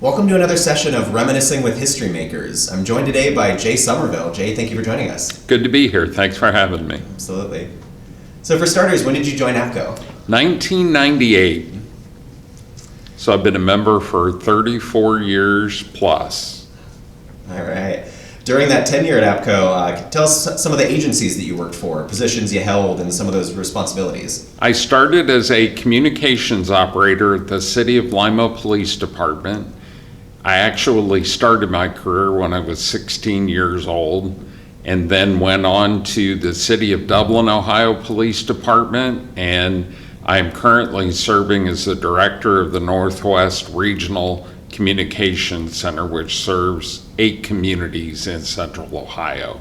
Welcome to another session of Reminiscing with History Makers. I'm joined today by Jay Somerville. Jay, thank you for joining us. Good to be here. Thanks for having me. Absolutely. So for starters, when did you join APCO? 1998. So I've been a member for 34 years plus. All right. During that tenure at APCO, tell us some of the agencies that you worked for, positions you held, and some of those responsibilities. I started as a communications operator at the City of Lima Police Department. I actually started my career when I was 16 years old and then went on to the City of Dublin, Ohio Police Department, and I am currently serving as the director of the Northwest Regional Communications Center, which serves 8 communities in central Ohio.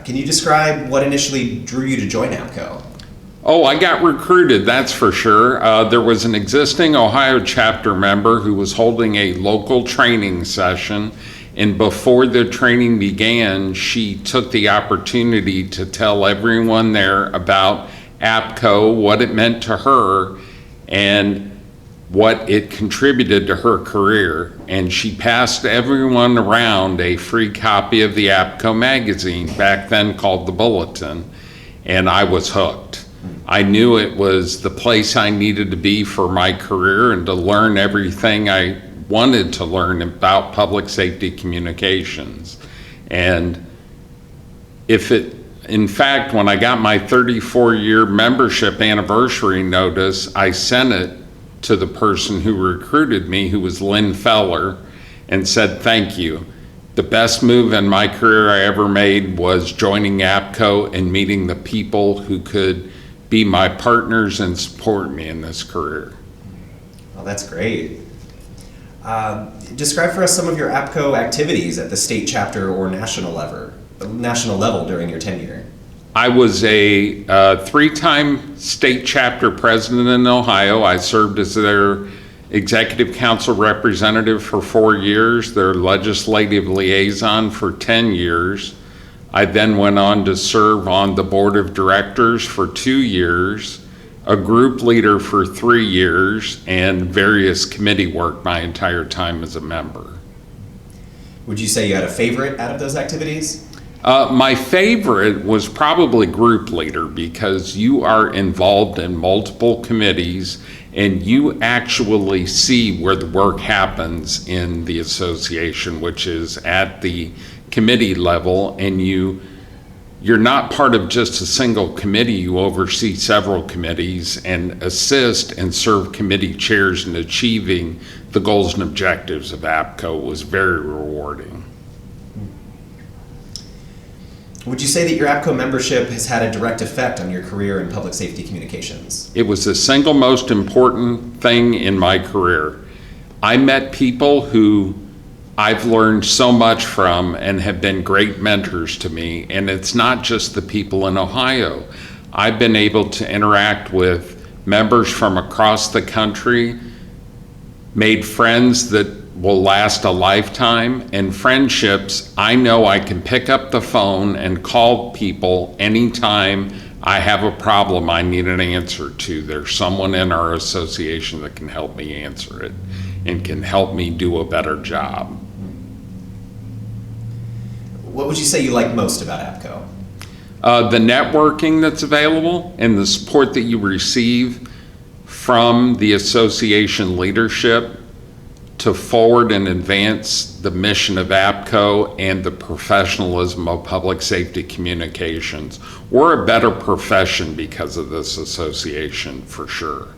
Can you describe what initially drew you to join APCO? Oh, I got recruited, that's for sure. There was an existing Ohio chapter member who was holding a local training session, and before the training began, she took the opportunity to tell everyone there about APCO, what it meant to her, and what it contributed to her career. And she passed everyone around a free copy of the APCO magazine, back then called the Bulletin, and I was hooked. I knew it was the place I needed to be for my career and to learn everything I wanted to learn about public safety communications. And in fact, when I got my 34-year membership anniversary notice, I sent it to the person who recruited me, who was Lynn Feller, and said, thank you. The best move in my career I ever made was joining APCO and meeting the people who could be my partners and support me in this career. Well, that's great. Describe for us some of your APCO activities at the state chapter or national level during your tenure. I was a 3-time state chapter president in Ohio. I served as their executive council representative for 4 years, their legislative liaison for 10 years. I then went on to serve on the board of directors for 2 years, a group leader for 3 years, and various committee work my entire time as a member. Would you say you had a favorite out of those activities? My favorite was probably group leader, because you are involved in multiple committees and you actually see where the work happens in the association, which is at the committee level, and you're not part of just a single committee. You oversee several committees and assist and serve committee chairs in achieving the goals and objectives of APCO. It was very rewarding. Would you say that your APCO membership has had a direct effect on your career in public safety communications? It was the single most important thing in my career. I met people who I've learned so much from and have been great mentors to me, and it's not just the people in Ohio. I've been able to interact with members from across the country, made friends that will last a lifetime, and friendships I know I can pick up the phone and call people anytime I have a problem I need an answer to. There's someone in our association that can help me answer it and can help me do a better job. What would you say you like most about APCO? The networking that's available and the support that you receive from the association leadership to forward and advance the mission of APCO and the professionalism of public safety communications. We're a better profession because of this association, for sure.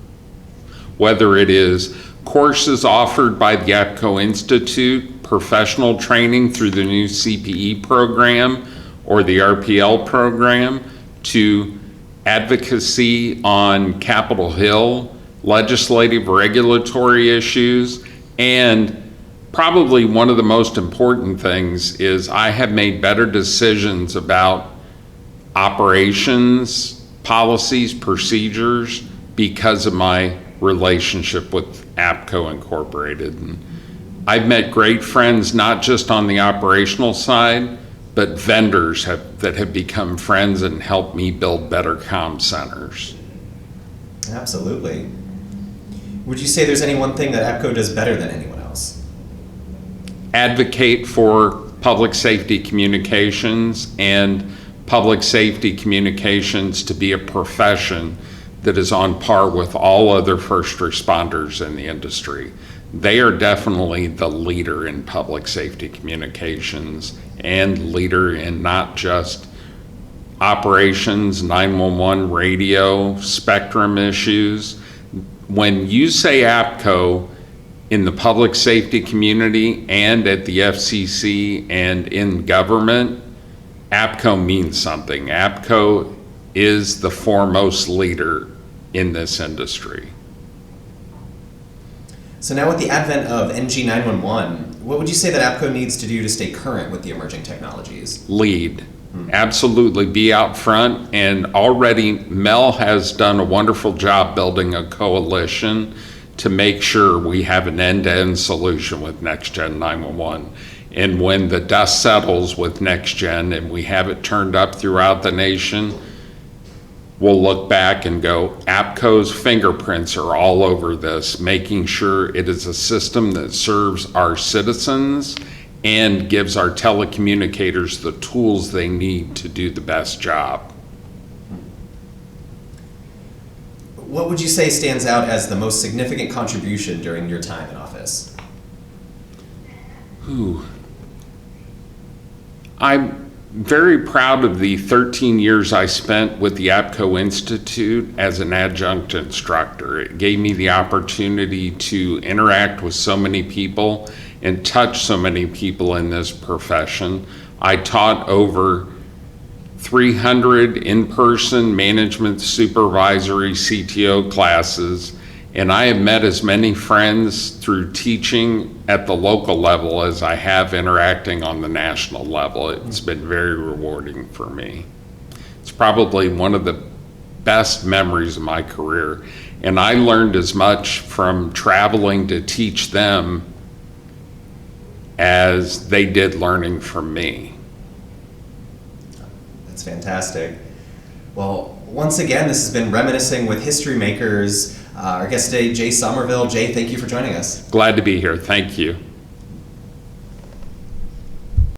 Whether it is courses offered by the APCO Institute, professional training through the new CPE program or the RPL program, to advocacy on Capitol Hill, legislative regulatory issues, and probably one of the most important things is I have made better decisions about operations, policies, procedures because of my relationship with APCO Incorporated. And I've met great friends, not just on the operational side, but vendors that have become friends and helped me build better comm centers. Absolutely. Would you say there's any one thing that APCO does better than anyone else? Advocate for public safety communications and public safety communications to be a profession that is on par with all other first responders in the industry. They are definitely the leader in public safety communications and leader in not just operations, 911 radio, spectrum issues. When you say APCO in the public safety community and at the FCC and in government, APCO means something. APCO is the foremost leader in this industry. So now with the advent of NG911, what would you say that APCO needs to do to stay current with the emerging technologies? Lead. Absolutely be out front, and already Mel has done a wonderful job building a coalition to make sure we have an end-to-end solution with NextGen 911. And when the dust settles with NextGen and we have it turned up throughout the nation, we'll look back and go, APCO's fingerprints are all over this, making sure it is a system that serves our citizens and gives our telecommunicators the tools they need to do the best job. What would you say stands out as the most significant contribution during your time in office? I'm very proud of the 13 years I spent with the APCO Institute as an adjunct instructor. It gave me the opportunity to interact with so many people and touch so many people in this profession. I taught over 300 in-person management supervisory CTO classes, and I have met as many friends through teaching at the local level as I have interacting on the national level. It's been very rewarding for me. It's probably one of the best memories of my career, and I learned as much from traveling to teach them as they did learning from me. That's fantastic. Well, once again, this has been Reminiscing with History Makers. Our guest today, Jay Somerville. Jay, thank you for joining us. Glad to be here. Thank you.